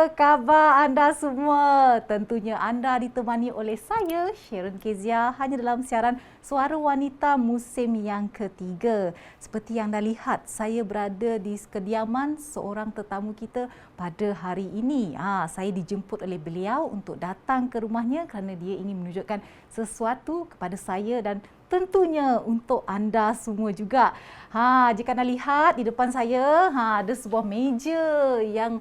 Apa khabar anda semua? Tentunya anda ditemani oleh saya, Sharon Kezia, hanya dalam siaran Suara Wanita musim yang ketiga. Seperti yang anda lihat, saya berada di kediaman seorang tetamu kita pada hari ini. Saya dijemput oleh beliau untuk datang ke rumahnya kerana dia ingin menunjukkan sesuatu kepada saya dan tentunya untuk anda semua juga. Jika anda lihat di depan saya, ada sebuah meja yang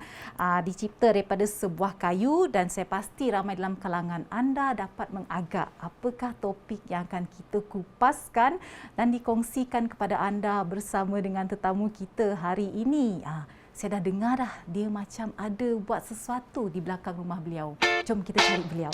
dicipta daripada sebuah kayu dan saya pasti ramai dalam kalangan anda dapat mengagak apakah topik yang akan kita kupaskan dan dikongsikan kepada anda bersama dengan tetamu kita hari ini. Saya dah dengar dah dia macam ada buat sesuatu di belakang rumah beliau. Jom kita cari beliau.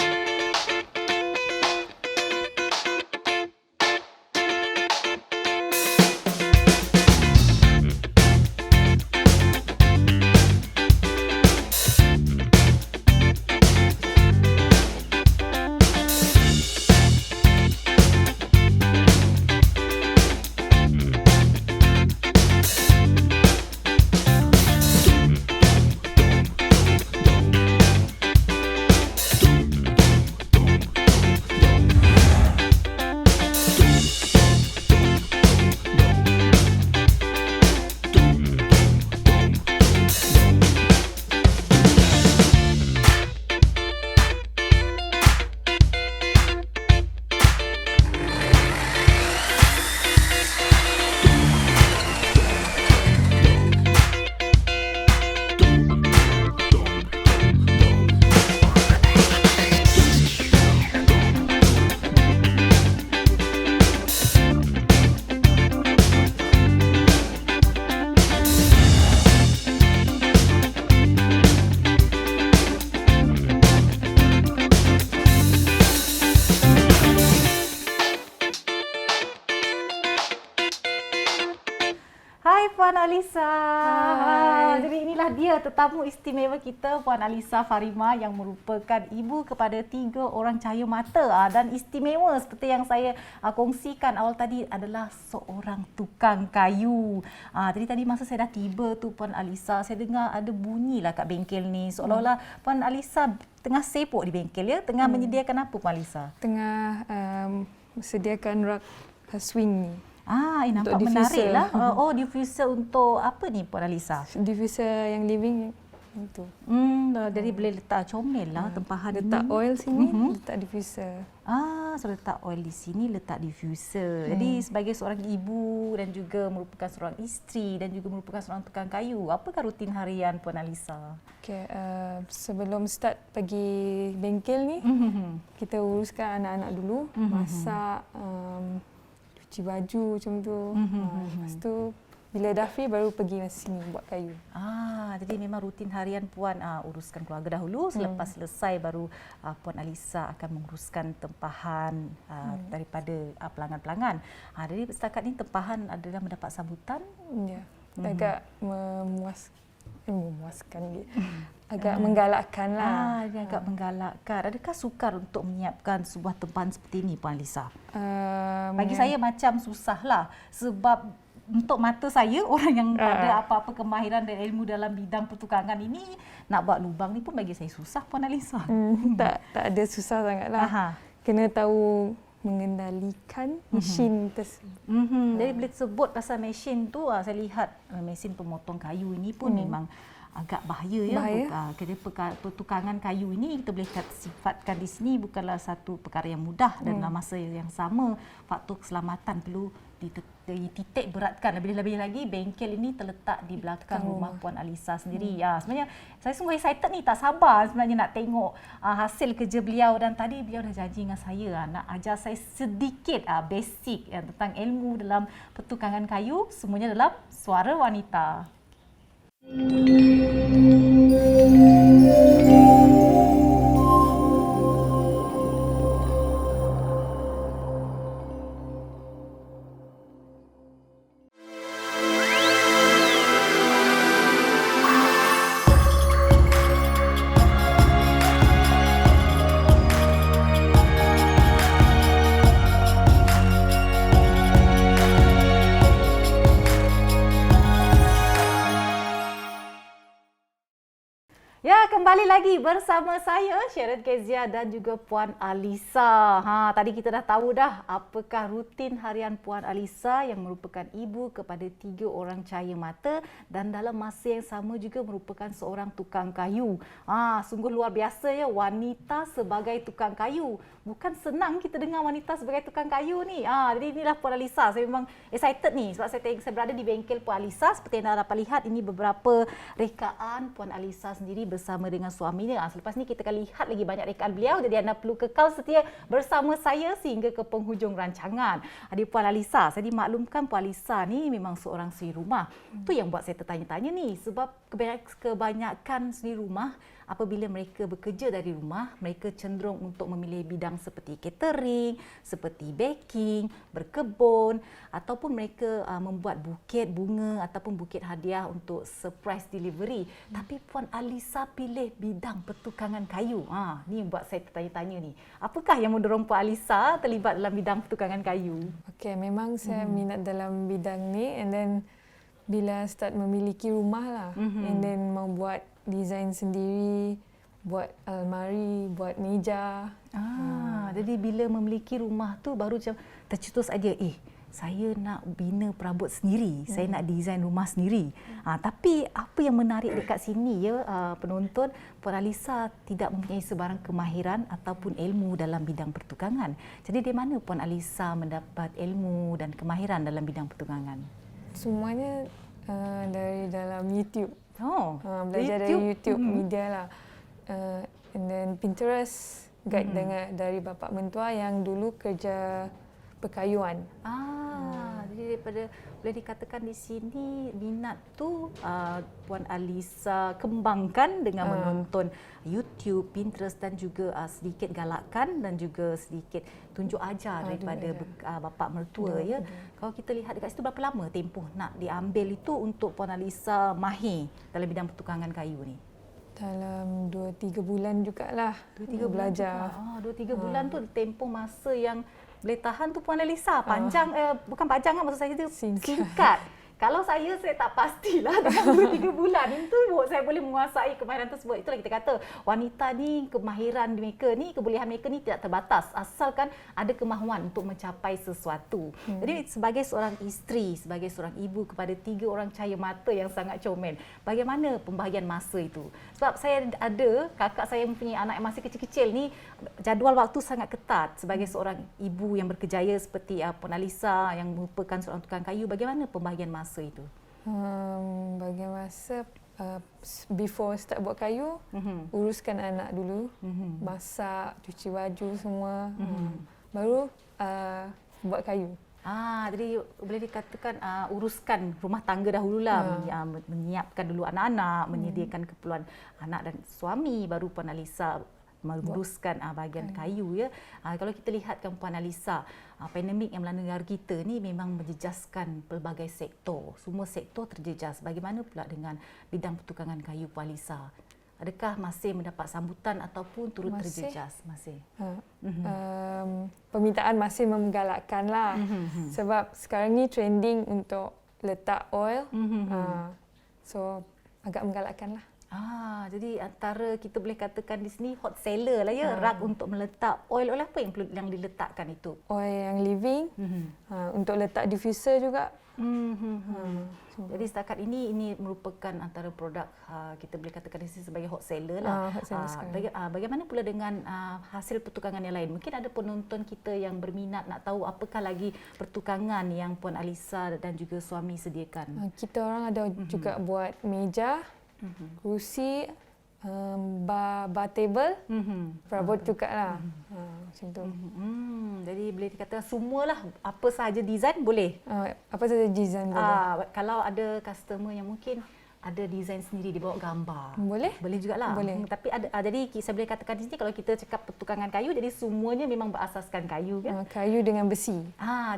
Hai Puan Alisa. Hai. Jadi inilah dia tetamu istimewa kita, Puan Alisa Farima, yang merupakan ibu kepada 3 orang cahaya mata. Dan istimewa seperti yang saya kongsikan awal tadi adalah seorang tukang kayu. Jadi tadi masa saya dah tiba tu Puan Alisa, saya dengar ada bunyilah kat bengkel ni. Seolah-olah Puan Alisa tengah sibuk di bengkel ya, tengah menyediakan apa Puan Alisa? Tengah sediakan rak swing ni. Nampak menarik lah. Diffuser untuk apa ni Puan Alisa? Diffuser yang living itu. Jadi boleh letak comel lah tempahan letak ni. oil sini, letak diffuser. So letak oil di sini, letak diffuser. Jadi sebagai seorang ibu dan juga merupakan seorang isteri dan juga merupakan seorang tukang kayu, apakah rutin harian Puan Alisa? Okay, sebelum start pergi bengkel ni, kita uruskan anak-anak dulu, masak, cuci baju macam tu. Lepas tu bila dah free baru pergi sini buat kayu. Jadi memang rutin harian Puan uruskan keluarga dahulu, selepas selesai baru Puan Alisa akan menguruskan tempahan daripada pelanggan-pelanggan. Jadi setakat ini tempahan adalah mendapat sambutan. Ya, agak memuaskan agak menggalakkan lah. Dia agak menggalakkan. Adakah sukar untuk menyiapkan sebuah tempahan seperti ini Puan Alisa? Bagi saya macam susah lah, sebab untuk mata saya, orang yang ada apa-apa kemahiran dan ilmu dalam bidang pertukangan ini, nak buat lubang ni pun bagi saya susah Puan Alisa. Tak ada susah sangat lah. Kena tahu mengendalikan mesin tersebut. Jadi boleh sebut pasal mesin tu, saya lihat mesin pemotong kayu ini pun memang agak bahaya ya. Kerana pertukangan kayu ini kita boleh sifatkan di sini bukanlah satu perkara yang mudah dan dalam masa yang sama faktor keselamatan perlu dititik beratkan. Lebih-lebih lagi bengkel ini terletak di belakang rumah Puan Alisa sendiri. Sebenarnya saya sungguh excited ni, tak sabar sebenarnya nak tengok hasil kerja beliau, dan tadi beliau dah janji dengan saya nak ajar saya sedikit basic tentang ilmu dalam pertukangan kayu, semuanya dalam Suara Wanita. Kembali lagi bersama saya Sharon Kezia dan juga Puan Alisa. Tadi kita dah tahu dah apakah rutin harian Puan Alisa yang merupakan ibu kepada 3 orang cahaya mata dan dalam masa yang sama juga merupakan seorang tukang kayu. Sungguh luar biasa ya, wanita sebagai tukang kayu. Bukan senang kita dengar wanita sebagai tukang kayu ni. Jadi inilah Puan Alisa. Saya memang excited ni sebab saya berada di bengkel Puan Alisa. Seperti yang anda dapat lihat, ini beberapa rekaan Puan Alisa sendiri bersama dengan suaminya. Selepas ni kita akan lihat lagi banyak rekaan beliau. Jadi anda perlu kekal setia bersama saya sehingga ke penghujung rancangan. Adik Puan Alisa, saya dimaklumkan Puan Alisa ni memang seorang suri rumah. Tu yang buat saya tertanya-tanya ni. Sebab kebanyakan suri rumah apabila mereka bekerja dari rumah, mereka cenderung untuk memilih bidang seperti catering, seperti baking, berkebun ataupun mereka membuat buket bunga ataupun buket hadiah untuk surprise delivery. Tapi Puan Alisa pilih bidang pertukangan kayu. Ni yang buat saya tertanya-tanya ni. Apakah yang mendorong Puan Alisa terlibat dalam bidang pertukangan kayu? Okey, memang saya minat dalam bidang ni, and then bila start memiliki rumah lah, and then mau buat desain sendiri, buat almari, buat meja. Jadi bila memiliki rumah tu baru macam tercetus idea, saya nak bina perabot sendiri, saya nak desain rumah sendiri. Tapi apa yang menarik dekat sini ya, penonton, Puan Alisa tidak mempunyai sebarang kemahiran ataupun ilmu dalam bidang pertukangan. Jadi dari mana Puan Alisa mendapat ilmu dan kemahiran dalam bidang pertukangan? Semuanya dari dalam YouTube. Belajar YouTube. dari YouTube, media lah. And then Pinterest, guide dari bapa mentua yang dulu kerja perkayuan. Jadi daripada boleh dikatakan di sini minat tu Puan Alisa kembangkan dengan menonton YouTube, Pinterest dan juga sedikit galakan dan juga sedikit tunjuk ajar daripada bapa mertua ya. Kalau kita lihat dekat situ, berapa lama tempoh nak diambil itu untuk Puan Alisa mahir dalam bidang pertukangan kayu ni? Dalam 2-3 bulan jugalah 2-3 belajar. 2-3 bulan tu tempoh masa yang boleh tahan tu Puan Alisa. Panjang, bukan panjang kan, maksud saya tu singkat. Kalau saya tak pastilah dalam 2-3 bulan itu saya boleh menguasai kemahiran tersebut. Itulah kita kata wanita ni, kemahiran mereka ni, kebolehan mereka ni tidak terbatas asalkan ada kemahuan untuk mencapai sesuatu. Jadi sebagai seorang isteri, sebagai seorang ibu kepada 3 orang cahaya mata yang sangat comel, bagaimana pembahagian masa itu? Sebab saya ada kakak saya mempunyai anak yang masih kecil-kecil ni, jadual waktu sangat ketat. Sebagai seorang ibu yang berkejaya seperti Puan Alisa yang merupakan seorang tukang kayu, bagaimana pembahagian masa itu? Bagi masa before start buat kayu, uruskan anak dulu, masak, cuci baju semua, baru buat kayu. Jadi boleh dikatakan uruskan rumah tangga dahululah, menyiapkan dulu anak-anak, menyediakan keperluan anak dan suami, baru Puan Alisa menguruskan bahagian kayu ya. Kalau kita lihatkan Puan Alisa, pandemik yang melanda negara kita ni memang menjejaskan pelbagai sektor. Semua sektor terjejas. Bagaimana pula dengan bidang pertukangan kayu Puan Alisa? Adakah masih mendapat sambutan ataupun turut terjejas? Masih. Permintaan masih menggalakkan lah. Sebab sekarang ni trending untuk letak oil. So agak menggalakkan lah. Jadi antara kita boleh katakan di sini hot seller lah ya, rak untuk meletak oil. Oil apa yang diletakkan itu? Oil yang living, untuk letak diffuser juga. Jadi setakat ini merupakan antara produk kita boleh katakan di sini sebagai hot seller lah. Bagaimana pula dengan hasil pertukangan yang lain? Mungkin ada penonton kita yang berminat nak tahu apakah lagi pertukangan yang Puan Alisa dan juga suami sediakan. Kita orang ada juga buat meja, kerusi, bar table, perabot juga lah. Macam tu. Jadi boleh dikatakan semualah, apa sahaja design boleh? Apa sahaja design boleh. Kalau ada customer yang mungkin ada design sendiri, dia bawa gambar. Boleh? Boleh jugalah. Boleh. Tapi jadi saya boleh katakan di sini kalau kita cakap pertukangan kayu, jadi semuanya memang berasaskan kayu kan? Kayu dengan besi.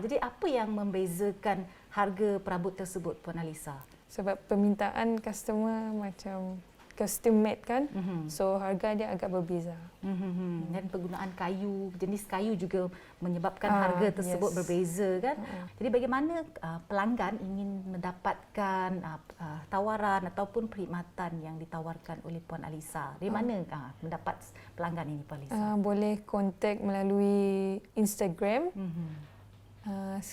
Jadi apa yang membezakan harga perabot tersebut Puan Alisa? Sebab permintaan customer macam custom made kan. So harga dia agak berbeza. Dan penggunaan kayu, jenis kayu juga menyebabkan harga tersebut berbeza kan. Jadi bagaimana pelanggan ingin mendapatkan tawaran ataupun perkhidmatan yang ditawarkan oleh Puan Alisa? Dari mana mendapat pelanggan ini, Puan Alisa? Boleh kontak melalui Instagram.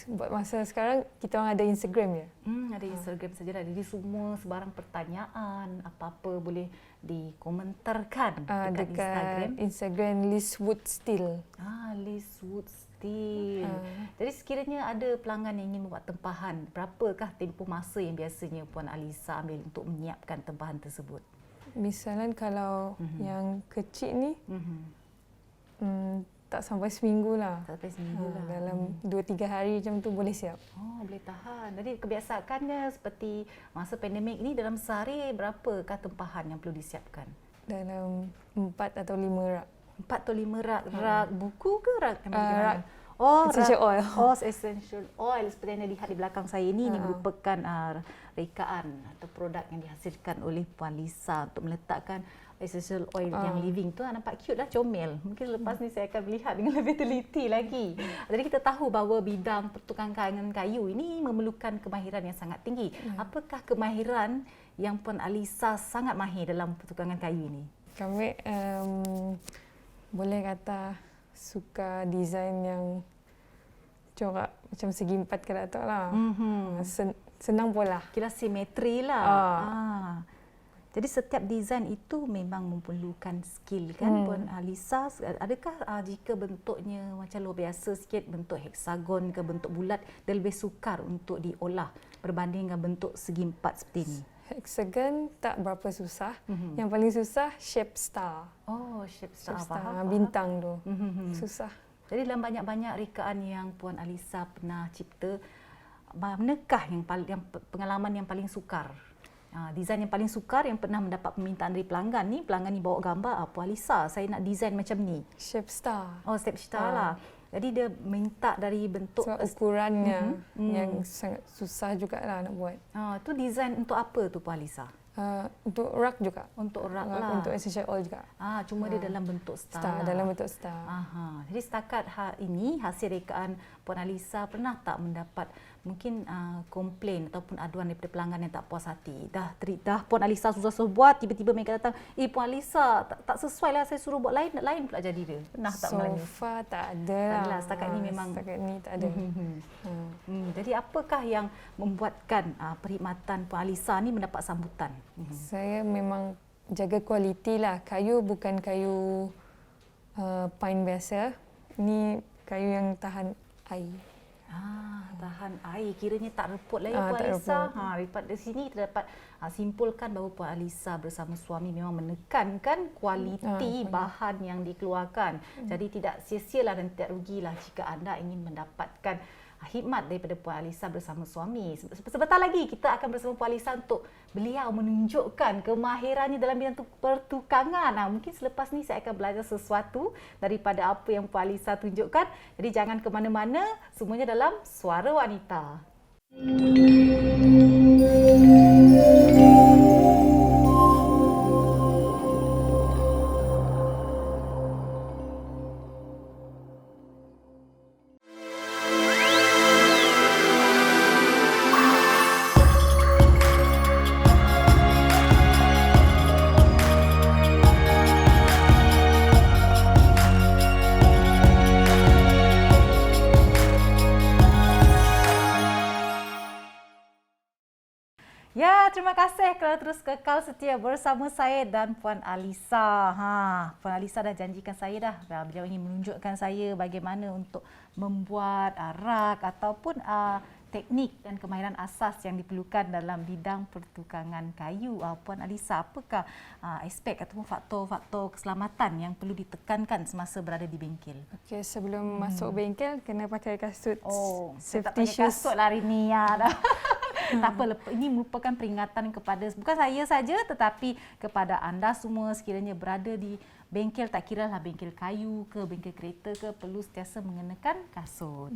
Buat masa sekarang kita orang ada Instagram ya. Ada Instagram saja dah. Jadi semua sebarang pertanyaan apa-apa boleh dikomentarkan dekat Instagram Liz Wood Steel. Liz Wood Steel. Jadi sekiranya ada pelanggan yang ingin membuat tempahan, berapakah tempoh masa yang biasanya Puan Alisa ambil untuk menyiapkan tempahan tersebut? Misalnya kalau yang kecil ni tak sampai seminggu lah. Tak sampai seminggu lah. Dalam 2-3 hari macam tu boleh siap. Boleh tahan. Jadi kebiasaannya seperti masa pandemik ini dalam sehari berapakah tempahan yang perlu disiapkan? Dalam 4 atau 5 rak. 4 atau 5 rak. Rak buku ke rak? Rak essential oil. Essential oil seperti yang anda lihat di belakang saya ini. Ini merupakan rekaan atau produk yang dihasilkan oleh Puan Alisa untuk meletakkan essential oil yang living tu. Nampak cute lah, comel. Mungkin lepas ni saya akan melihat dengan lebih teliti lagi. Jadi kita tahu bahawa bidang pertukangan kayu ini memerlukan kemahiran yang sangat tinggi. Apakah kemahiran yang Puan Alisa sangat mahir dalam pertukangan kayu ini? Kami boleh kata suka desain yang corak macam segi 4 ke atas lah. Senang pula. Kira simetri lah. Jadi setiap desain itu memang memerlukan skill kan, Puan Alisa. Adakah jika bentuknya macam luar biasa sikit, bentuk heksagon ke bentuk bulat, dia lebih sukar untuk diolah berbanding dengan bentuk segi 4 seperti ini? Hexagon tak berapa susah. Yang paling susah shape star. Shape star. Bintang tu. Susah. Jadi dalam banyak-banyak rekaan yang Puan Alisa pernah cipta, manakah yang pengalaman yang paling sukar? Desain yang paling sukar yang pernah mendapat permintaan dari pelanggan ni bawa gambar, Puan Alisa, saya nak desain macam ni. Shape star. Shape star lah. Jadi dia minta dari bentuk ukurannya yang sangat susah jugalah nak buat. Tu desain untuk apa tu, Puan Alisa? Untuk rak juga. Untuk rak lah. Untuk essential oil juga. Cuma dia dalam bentuk star. Dalam bentuk star. Jadi setakat ini hasil rekaan Puan Alisa pernah tak mendapat mungkin komplain ataupun aduan daripada pelanggan yang tak puas hati? Dah Puan Alisa susah buat, tiba-tiba mereka datang, Puan Alisa tak sesuai lah, saya suruh buat lain pula jadi dia. Pernah tak melanggar? So far tak ada lah. Setakat ni memang. Setakat ni tak ada. Jadi apakah yang membuatkan perkhidmatan Puan Alisa ni mendapat sambutan? Saya memang jaga kualiti lah. Kayu bukan kayu pine biasa. Ini kayu yang tahan air. Tahan air. Kiranya tak reput lah ya Puan Alisa. Daripada sini kita dapat simpulkan bahawa Puan Alisa bersama suami memang menekankan kualiti bahan yang dikeluarkan. Jadi tidak sia-sialah dan tidak rugilah jika anda ingin mendapatkan khidmat daripada Puan Alisa bersama suami. Sebentar lagi kita akan bersama Puan Alisa untuk beliau menunjukkan kemahirannya dalam bidang pertukangan. Mungkin selepas ni saya akan belajar sesuatu daripada apa yang Puan Alisa tunjukkan. Jadi jangan ke mana-mana, semuanya dalam Suara Wanita. Terima kasih kerana terus kekal setia bersama saya dan Puan Alisa. Puan Alisa dah janjikan saya dah. Beliau ingin menunjukkan saya bagaimana untuk membuat rak ataupun teknik dan kemahiran asas yang diperlukan dalam bidang pertukangan kayu. Puan Alisa, apakah aspek ataupun faktor-faktor keselamatan yang perlu ditekankan semasa berada di bengkel? Okey, sebelum masuk bengkel kena pakai kasut. Saya tak pakai kasut lah hari ni. Tak apa, ini merupakan peringatan kepada bukan saya saja tetapi kepada anda semua sekiranya berada di bengkel, tak kiralah bengkel kayu ke bengkel kereta ke, perlu sentiasa mengenakan kasut.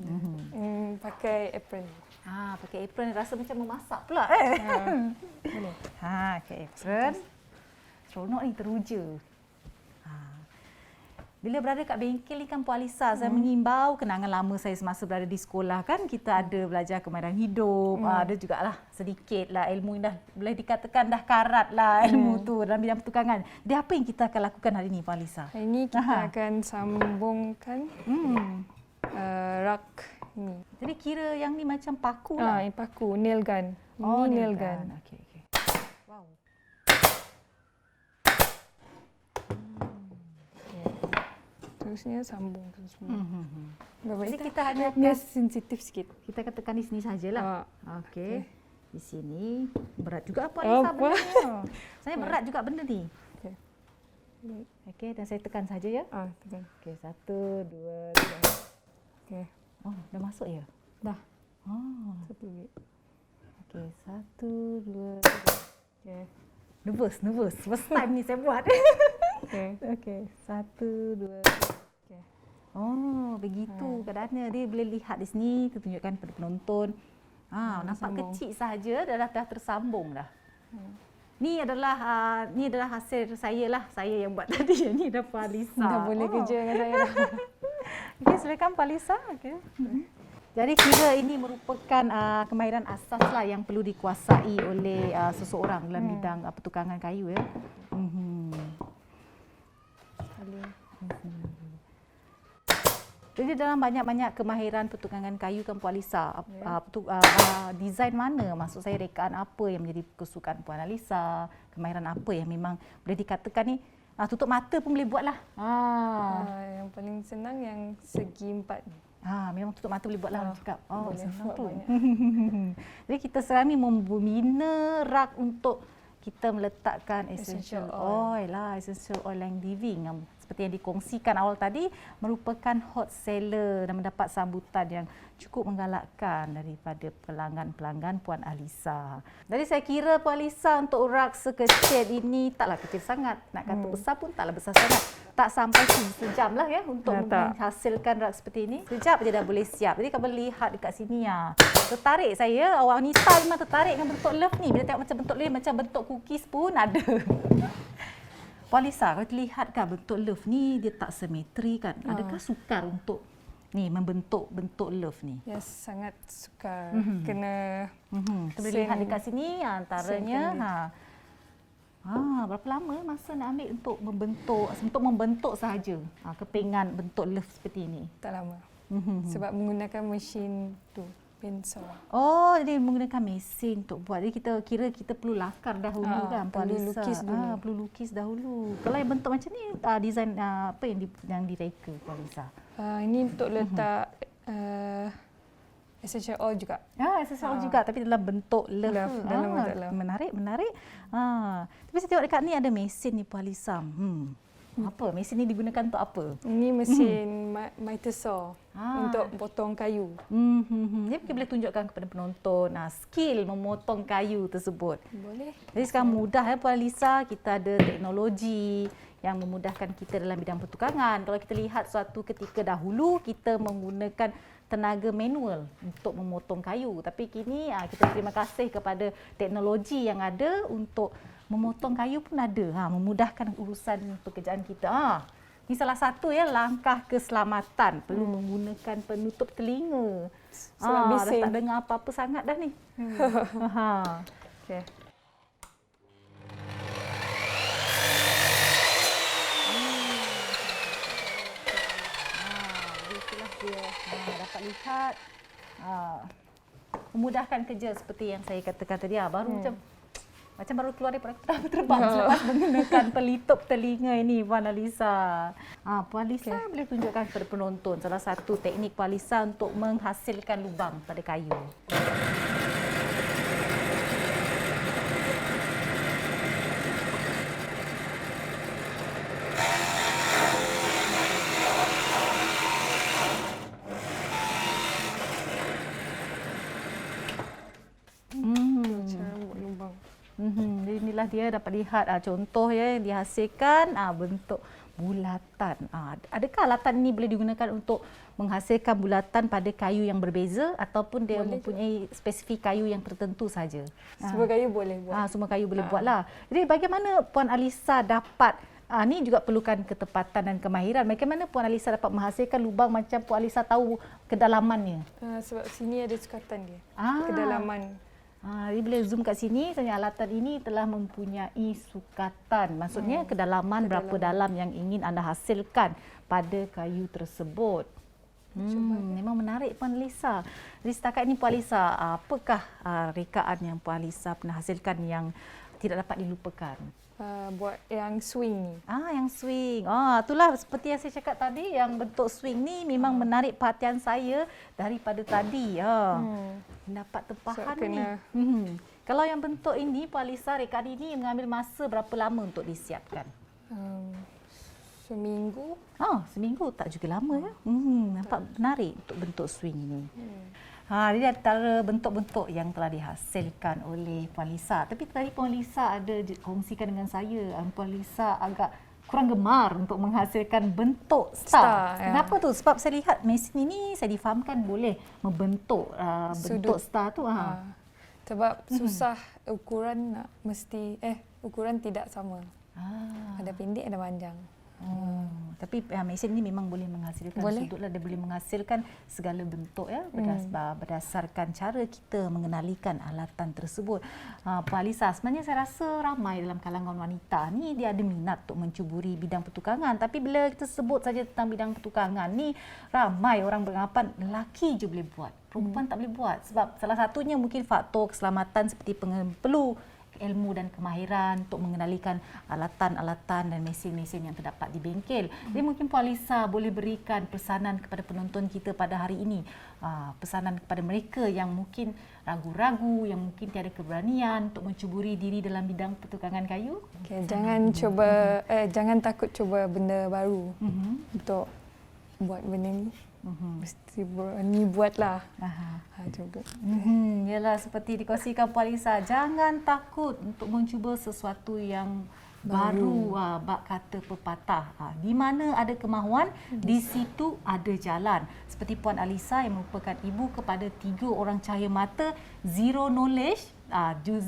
Pakai apron. Pakai apron rasa macam memasak pula. Boleh. Pakai apron. seronok ni, teruja. Bila berada kat bengkel ni kan Puan Alisa, saya mengimbau kenangan lama saya semasa berada di sekolah kan, kita ada belajar kemahiran hidup, ada jugalah sedikit lah ilmu yang dah boleh dikatakan dah karat lah ilmu tu dalam bidang pertukangan. Jadi apa yang kita akan lakukan hari ni Puan Alisa? Hari ni kita akan sambungkan rak ni. Jadi kira yang ni macam paku lah. Ini paku, nail gun. Oh, Ini nail gun. Okey. Wow. Terusnya sambung tu semua. Jadi kita hanya Dia sensitif sikit. kita akan tekan di sini sajalah. Okey. Di sini berat juga Puan Oh, Alisa benda. Saya berat juga benda ni. Okey. Okey, dan saya tekan saja ya. Tekan. Okey, 1 2 3. Okey. Oh, dah masuk ya? Dah. Oh. Satu lagi. Okey, 1 2 3. Okey. Nervous. First time ni saya buat. Okey. Okey, 1 2. Okey. Oh, begitu keadaannya. Dia boleh lihat di sini, tunjukkan kepada penonton. Nampak sambung. kecil saja dah tersambung dah. Ni adalah hasil saya lah. Saya yang buat tadi. Ni dah Puan Alisa. Dah boleh kerja dengan saya dah. Okey, silakan Puan Alisa. Okey. Jadi kira ini merupakan kemahiran asas lah yang perlu dikuasai oleh seseorang dalam bidang pertukangan kayu ya. Jadi dalam banyak-banyak kemahiran pertukangan kayu kan Puan Alisa, desain mana, maksud saya rekaan apa yang menjadi kesukaan Puan Alisa, kemahiran apa yang memang boleh dikatakan ni tutup mata pun boleh buat lah. Yang paling senang yang segi 4 ni. Memang tutup mata boleh buat lah orang cakap. Boleh Senang buat tu. banyak. Jadi kita sekarang ni membina rak untuk kita meletakkan essential oil lah, essential oil yang living yang seperti yang dikongsikan awal tadi merupakan hot seller dan mendapat sambutan yang cukup menggalakkan daripada pelanggan-pelanggan Puan Alisa. Jadi saya kira Puan Alisa untuk rak sekecil ini taklah kecil sangat. Nak kata besar pun taklah besar sangat. Tak sampai sejam lah ya untuk menghasilkan rak seperti ini. Sekejap je dah boleh siap. Jadi kalau lihat dekat sini tertarik saya. Awak wanita memang tertarik dengan bentuk love ni. Bila tengok macam bentuk love, macam bentuk cookies pun ada. Puan Alisa, kalau terlihat kan bentuk love ni dia tak simetri kan. Adakah sukar untuk ni membentuk bentuk love ni? Ya, sangat sukar. Kena Kita boleh lihat dekat sini antaranya. Berapa lama masa nak ambil untuk membentuk sahaja kepingan bentuk love seperti ini? tak lama. Sebab menggunakan mesin tu, pensel. Oh, jadi menggunakan mesin untuk buat. Jadi kita perlu lakar dahulu kan Puan perlu Alisa. lukis dulu. Perlu lukis dahulu. Kalau yang bentuk macam ni desain apa yang direka Puan Alisa? Ini untuk letak essential oil juga. Essential juga tapi dalam bentuk love. Dalam bentuk love. Menarik. Tapi saya tengok dekat ni ada mesin ni Puan Alisa. Apa? Mesin ni digunakan untuk apa? Ini mesin miter saw untuk potong kayu. Jadi mungkin boleh tunjukkan kepada penonton skill memotong kayu tersebut. Boleh. Jadi sekarang mudah ya Puan Alisa, kita ada teknologi yang memudahkan kita dalam bidang pertukangan. Kalau kita lihat suatu ketika dahulu kita menggunakan tenaga manual untuk memotong kayu. Tapi kini kita terima kasih kepada teknologi yang ada untuk memotong kayu pun ada. Memudahkan urusan pekerjaan kita. Ini salah satu ya langkah keselamatan. Perlu menggunakan penutup telinga. Sebab bising. Dah tak dengar apa-apa sangat dah ni. Okey. Itulah dia. Dapat lihat. Memudahkan kerja seperti yang saya katakan tadi. Baru macam baru keluar daripada terbang selepas menggunakan pelitup telinga ini Puan Alisa. Puan Alisa boleh tunjukkan kepada penonton salah satu teknik Puan Alisa untuk menghasilkan lubang pada kayu. Cara buat lubang. Jadi ini inilah dia dapat lihat contoh ya dihasilkan bentuk bulatan. Adakah alatan ini boleh digunakan untuk menghasilkan bulatan pada kayu yang berbeza ataupun dia mempunyai spesifik kayu yang tertentu saja? Semua kayu boleh buat. Semua kayu boleh buatlah. Jadi bagaimana Puan Alisa dapat ni juga perlukan ketepatan dan kemahiran. Bagaimana Puan Alisa dapat menghasilkan lubang macam Puan Alisa tahu kedalamannya? Sebab sini ada sukatan dia. Kedalaman. Jadi boleh zoom kat sini, sebenarnya alatan ini telah mempunyai sukatan. Maksudnya kedalaman berapa dalam yang ingin anda hasilkan pada kayu tersebut. Memang menarik Puan Alisa. Jadi setakat ini Puan Alisa, apakah rekaan yang Puan Alisa pernah hasilkan yang tidak dapat dilupakan? Buat yang swing ni. Yang swing. Itulah seperti yang saya cakap tadi, yang bentuk swing ni memang menarik perhatian saya daripada tadi. Dapat tempahan ni. Kalau yang bentuk ini, Puan Alisa, rekaan ini mengambil masa berapa lama untuk disiapkan? Seminggu. Seminggu tak juga lama ya. Nampak menarik untuk bentuk swing ini. Jadi antara bentuk-bentuk yang telah dihasilkan oleh Puan Alisa. Tapi tadi Puan Alisa ada kongsikan dengan saya, Puan Alisa agak kurang gemar untuk menghasilkan bentuk star. Kenapa tu? Sebab saya lihat mesin ini saya difahamkan boleh membentuk bentuk star tu. Sebab susah ukuran ukuran tidak sama. Ada pendek, ada panjang. Tapi mesin ini memang boleh menghasilkan sudutlah, dia boleh menghasilkan segala bentuk ya berdasarkan cara kita mengenalikan alatan tersebut. Puan Alisa, sebenarnya saya rasa ramai dalam kalangan wanita ni dia ada minat untuk mencuburi bidang pertukangan, tapi bila kita sebut saja tentang bidang pertukangan ni ramai orang beranggapan lelaki je boleh buat, perempuan tak boleh buat, sebab salah satunya mungkin faktor keselamatan seperti perlu ilmu dan kemahiran untuk mengenalikan alatan-alatan dan mesin-mesin yang terdapat di bengkel. Jadi mungkin Puan Alisa boleh berikan pesanan kepada penonton kita pada hari ini, pesanan kepada mereka yang mungkin ragu-ragu, yang mungkin tiada keberanian untuk mencuburi diri dalam bidang pertukangan kayu. Jangan takut cuba benda baru untuk buat benda ni. Mesti berani buatlah. Cuba. Yalah, seperti dikongsikan Puan Alisa, jangan takut untuk mencuba sesuatu yang baru. Bak kata pepatah, di mana ada kemahuan, di situ ada jalan. Seperti Puan Alisa yang merupakan ibu kepada 3 orang cahaya mata, zero knowledge,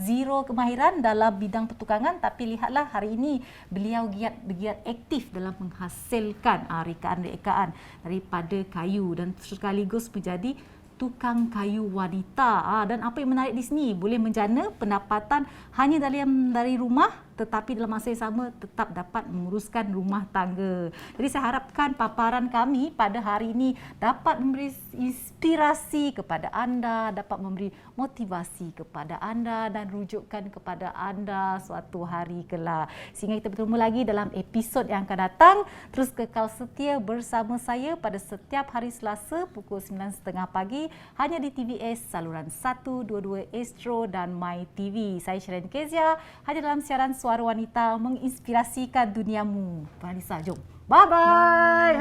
zero kemahiran dalam bidang pertukangan, tapi lihatlah hari ini beliau giat aktif dalam menghasilkan rekaan-rekaan daripada kayu dan sekaligus menjadi tukang kayu wanita. Dan apa yang menarik di sini, boleh menjana pendapatan hanya dari rumah, tetapi dalam masa yang sama tetap dapat menguruskan rumah tangga. Jadi saya harapkan paparan kami pada hari ini dapat memberi inspirasi kepada anda, dapat memberi motivasi kepada anda dan rujukan kepada anda suatu hari kelak. Sehingga kita bertemu lagi dalam episod yang akan datang. Terus kekal setia bersama saya pada setiap hari Selasa pukul 9.30 pagi hanya di TVS saluran 122 Astro dan My TV. Saya Sheren Kezia, hanya dalam siaran Suara Wanita menginspirasikan duniamu. Puan Alisa, jom. Bye-bye.